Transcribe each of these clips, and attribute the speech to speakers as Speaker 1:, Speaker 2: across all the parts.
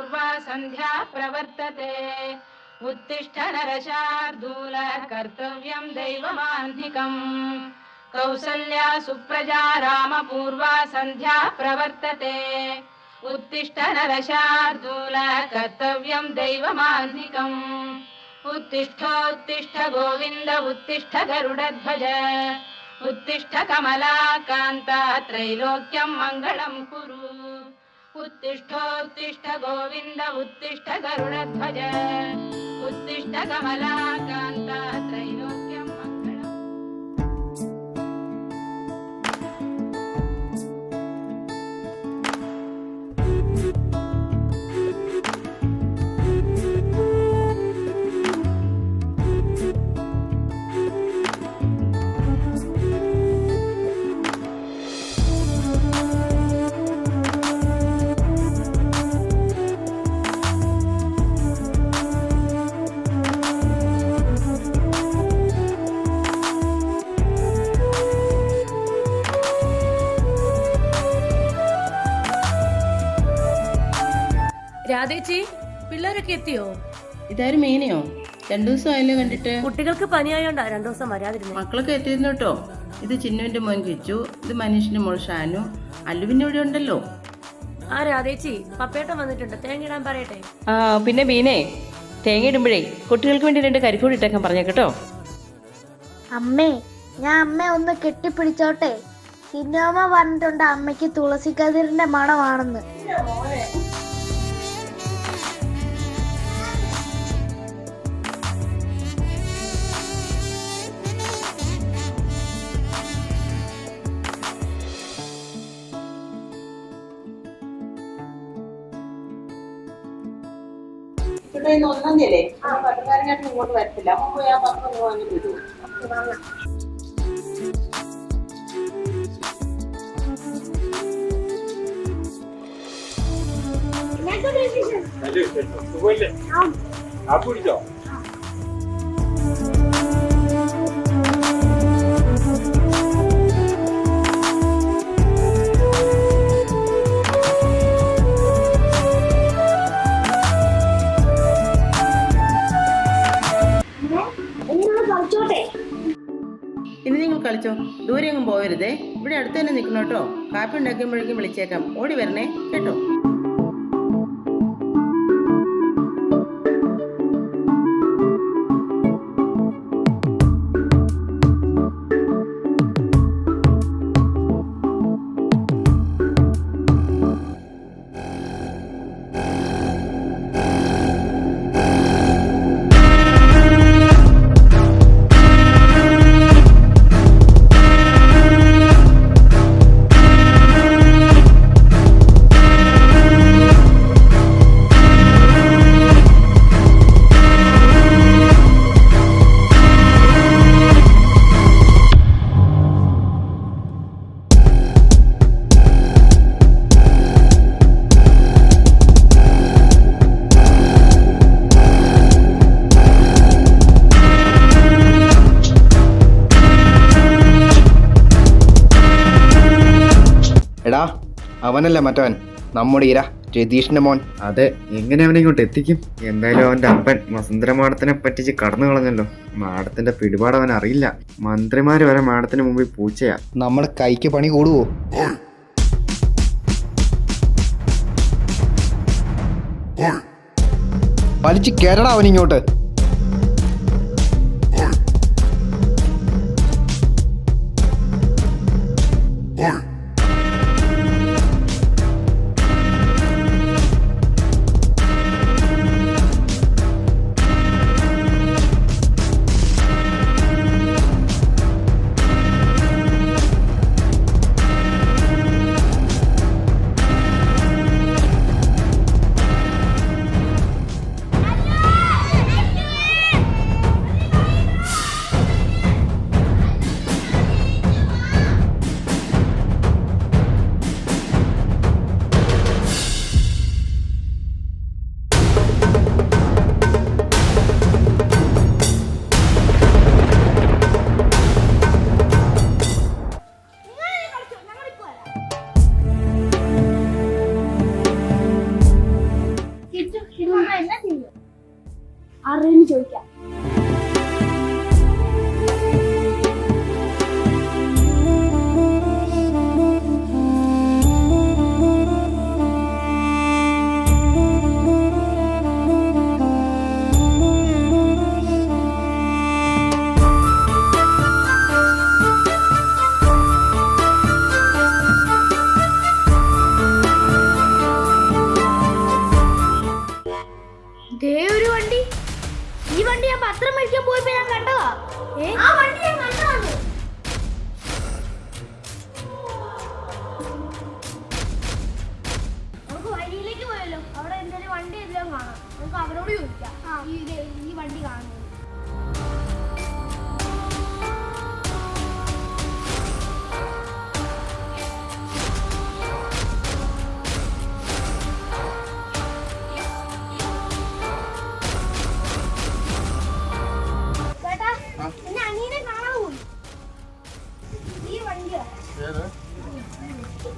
Speaker 1: पूर्वा सन्ध्या प्रवर्तते उत्तिष्ठ नरशार्दूल कर्तव्यं दैवमाह्निकम् कौसल्या सुप्रजा रामपूर्वा सन्ध्या प्रवर्तते उत्तिष्ठ नरशार्दूल कर्तव्यं दैवमाह्निकम् उत्तिष्ठोत्तिष्ठ गोविन्द उत्तिष्ठ गरुडध्वज उत्तिष्ठ कमलाकान्ता त्रैलोक्यं मङ्गलं कुरु उत्तिष्ठोत्तिष्ठ गोविन्द उत्तिष्ठ गरुडध्वज उत्तिष्ठ कमलाकान्ता त्रैलोक्यं मङ्गलम्.
Speaker 2: രാധേച്ചി, പിള്ളേരൊക്കെ എത്തിയോ?
Speaker 3: ഇതാരും മീനയോ? 2 ദിവസം ആയല്ലോ കണ്ടിട്ട്.
Speaker 2: കുട്ടികൾക്ക് പനിയായോണ്ടാ 2 ദിവസം വരാതിരുന്നു.
Speaker 3: മക്കളൊക്കെ എത്തിയിരുന്നു കേട്ടോ. ഇത് ചിന്നുവിന്റെ മോൻ കിച്ചു, ഇത് മനീഷിന്റെ മോൾ ഷാനു, അല്ലുവിന്റെ ഇവിടെ ഉണ്ടല്ലോ.
Speaker 2: ആ രാധേച്ചി, പപ്പേട്ടൻ വന്നിട്ടുണ്ട്, തേങ്ങ ഇടാൻ പറയട്ടെ.
Speaker 4: ആ പിന്നെ മീനേ, തേങ്ങ ഇടുമ്പോഴേ കുട്ടികൾക്ക് വേണ്ടി 2 കരിക്കൂടി ഇട്ടേക്കാൻ പറഞ്ഞേട്ടോ.
Speaker 5: അമ്മേ, ഞാൻ അമ്മ ഒന്ന് കെട്ടിപ്പിടിച്ചോട്ടെ. ചിന്നമ്മ പറഞ്ഞിട്ടുണ്ട് അമ്മയ്ക്ക് തുളസിക്കതിരിന്റെ മണമാണെന്ന്.
Speaker 3: ഇന്ന് 1-ാം തീയതി പട്ടുകാരനായിട്ട് ഇങ്ങോട്ട് വരത്തില്ല. അപ്പൊ പോയി ആ 10 രൂപ വാങ്ങി തരുമോ?
Speaker 6: പിടിച്ചോ.
Speaker 3: ഇനി നിങ്ങൾ കളിച്ചോ, ദൂരെ എങ്ങും പോകരുതേ. ഇവിടെ അടുത്ത് തന്നെ നിൽക്കണം കേട്ടോ. കാപ്പി ഉണ്ടാക്കുമ്പോഴേക്കും വിളിച്ചേക്കാം, ഓടി വരണേ കേട്ടോ.
Speaker 7: എടാ, അവനല്ലേ മറ്റവൻ, നമ്മുടെ ഇര രതീഷിന്റെ മോൻ.
Speaker 8: അതെ, എങ്ങനെ അവനെ ഇങ്ങോട്ട് എത്തിക്കും? എന്തായാലും അവന്റെ അപ്പൻ വസുന്ധര മാഡത്തിനെ പറ്റിച്ച് കടന്നു കളഞ്ഞല്ലോ. മാഡത്തിന്റെ പിടിപാട് അവൻ അറിയില്ല. മന്ത്രിമാര് വരെ മാഡത്തിന് മുമ്പിൽ പൂച്ചയാ.
Speaker 7: നമ്മുടെ കൈക്ക് പണി കൂടുവോ? വലിച്ചു കേരടാ അവനിങ്ങോട്ട്.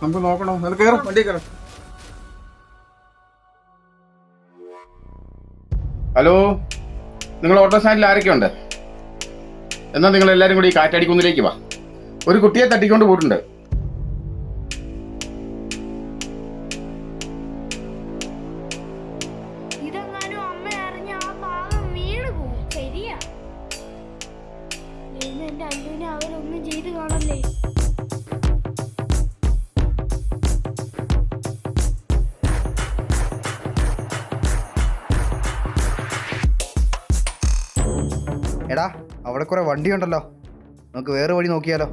Speaker 6: നമുക്ക് നോക്കണോ? അത് കയറും, വണ്ടി കയറും. ഹലോ, നിങ്ങൾ ഓട്ടോ സ്റ്റാൻഡിൽ ആരൊക്കെ ഉണ്ട്? എന്നാൽ നിങ്ങൾ എല്ലാവരും കൂടി ഈ കാറ്റാടിക്കുന്നിലേക്ക് വാ. ഒരു കുട്ടിയെ തട്ടിക്കൊണ്ട് പോയിട്ടുണ്ട്.
Speaker 5: ഇതെങ്ങാനും അമ്മ അറിഞ്ഞ ആ പാവം വീണ് പോകും. ശരിയാ, എന്റെ അല്ലുവിനെ അവരൊന്നും ചെയ്ത് കാണല്ലേ.
Speaker 7: എടാ അവിടെ കുറെ വണ്ടിയുണ്ടല്ലോ, നമുക്ക് വേറെ വഴി നോക്കിയാലോ?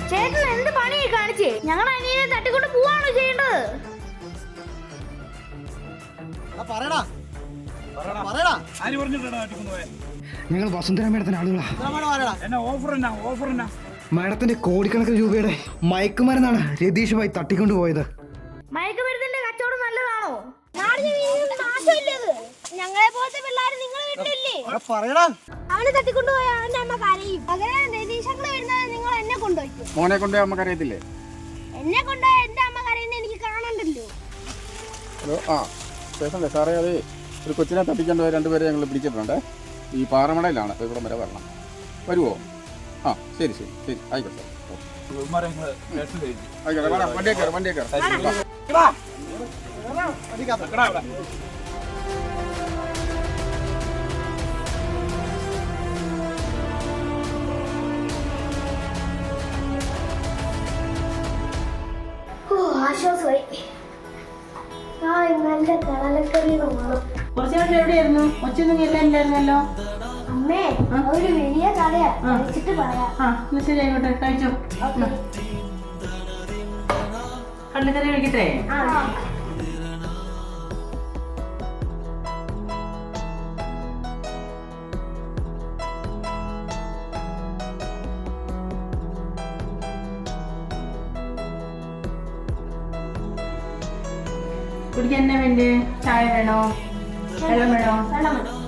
Speaker 5: ചേട്ടൻ എന്ത് പണിയായി കാണിച്ചേ? ഞങ്ങൾ അനിയനെ തട്ടിക്കൊണ്ട് പോവാണോ ചെയ്യേണ്ടത്?
Speaker 7: ഞങ്ങൾ വസുന്ധര മേഡത്തിന്റെ ആളുകളാ. മേഡത്തിന്റെ കോടിക്കണക്കിന് രൂപയുടെ മയക്കുമരുന്നാണ് രതീഷ് ഭായി തട്ടിക്കൊണ്ടു പോയത്.
Speaker 5: മയക്കുമരുന്നിന്റെ കച്ചവടം നല്ലതാണോ? ഞങ്ങളെ പോലത്തെ പിള്ളേർ നിങ്ങളെ വീട്ടിലില്ലേ? അവനെ തട്ടിക്കൊണ്ടുപോയ അവന്റെ അമ്മ കരയും. പകരം രതീഷങ്ങള് വരുന്നത് നിങ്ങൾ എന്നെ കൊണ്ടുപോയി.
Speaker 6: മോനെ കൊണ്ട് നമുക്ക് അറിയത്തില്ലേ?
Speaker 5: എന്നെ കൊണ്ടുപോയ എന്റെ അമ്മ കരയുന്ന എനിക്ക് കാണണ്ടല്ലോ.
Speaker 6: ഹലോ, ആ സ്റ്റേഷനല്ലേ സാറേ? അത് ഒരു കൊച്ചിനെ തട്ടിക്കൊണ്ട് പോയ രണ്ടുപേരെ ഞങ്ങൾ പിടിച്ചിട്ടുണ്ട്. ഈ പാറമടയിലാണ്. അപ്പോൾ ഇവിടെ വരെ വരണം. വരുമോ? ആ ശരി ശരി ശരി, ആയിക്കോട്ടെ സാർ. ആയിക്കോട്ടെ, വേണം വണ്ടിയെ കയറും, വണ്ടിയെ കയറും.
Speaker 5: ആശ്വാസമായി. ആ നല്ല കടലക്കറി വേണം.
Speaker 3: കുറച്ചു നേരം എവിടെയായിരുന്നു? ഒച്ചയൊന്നും ഇല്ലായിരുന്നല്ലോ.
Speaker 5: അമ്മേ, ഒരു വലിയ കടയാ, കഴിച്ചിട്ട് പറയാം.
Speaker 3: ആ എന്നാ ശരി, ആയിക്കോട്ടെ, കഴിച്ചോ. കടലക്കറി കഴിക്കട്ടെ? കുടിക്കാൻ എന്നാ വേണ്ടേ? ചായ വേണോ? വെള്ളം വേണോ?
Speaker 5: വെള്ളം മതി.